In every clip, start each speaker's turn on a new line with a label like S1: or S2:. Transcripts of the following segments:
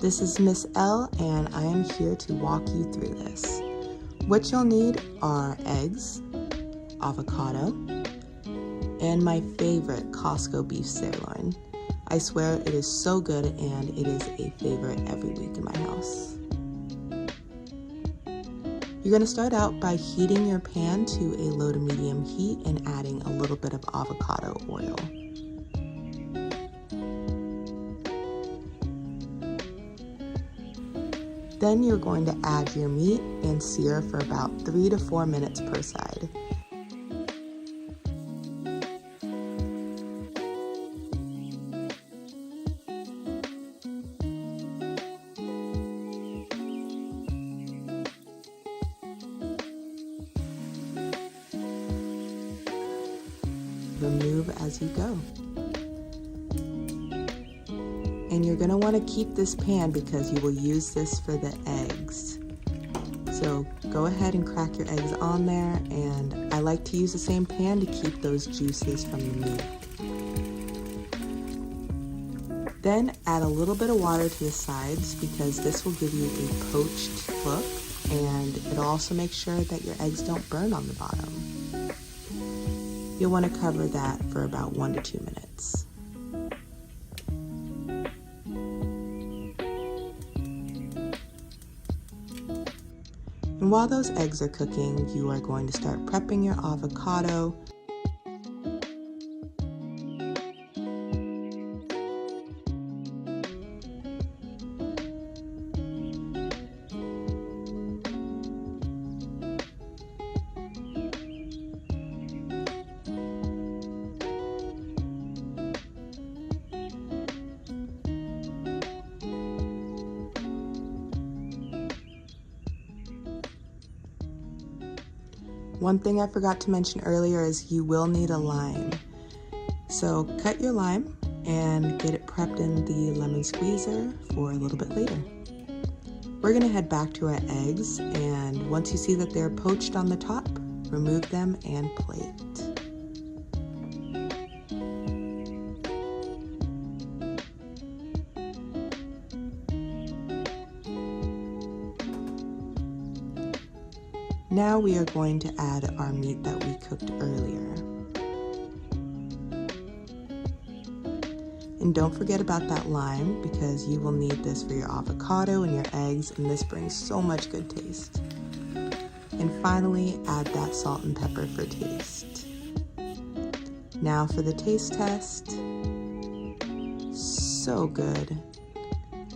S1: This is Ms.Elle and I am here to walk you through this. What you'll need are eggs, avocado, and my favorite Costco beef sirloin. I swear it is so good and it is a favorite every week in my house. You're going to start out by heating your pan to a low to medium heat and adding a little bit of avocado oil. Then you're going to add your meat and sear for about 3 to 4 minutes per side. Remove as you go. And you're going to want to keep this pan because you will use this for the eggs. So go ahead and crack your eggs on there, and I like to use the same pan to keep those juices from the meat. Then add a little bit of water to the sides because this will give you a poached look, and it'll also make sure that your eggs don't burn on the bottom. You'll want to cover that for about 1 to 2 minutes. And while those eggs are cooking, you are going to start prepping your avocado. One thing I forgot to mention earlier is you will need a lime. So cut your lime and get it prepped in the lemon squeezer for a little bit later. We're gonna head back to our eggs, and once you see that they're poached on the top, remove them and plate. Now we are going to add our meat that we cooked earlier. And don't forget about that lime because you will need this for your avocado and your eggs, and this brings so much good taste. And finally, add that salt and pepper for taste. Now for the taste test. So good.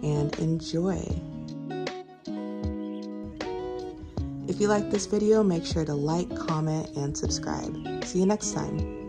S1: And enjoy. If you like this video, make sure to like, comment, and subscribe. See you next time.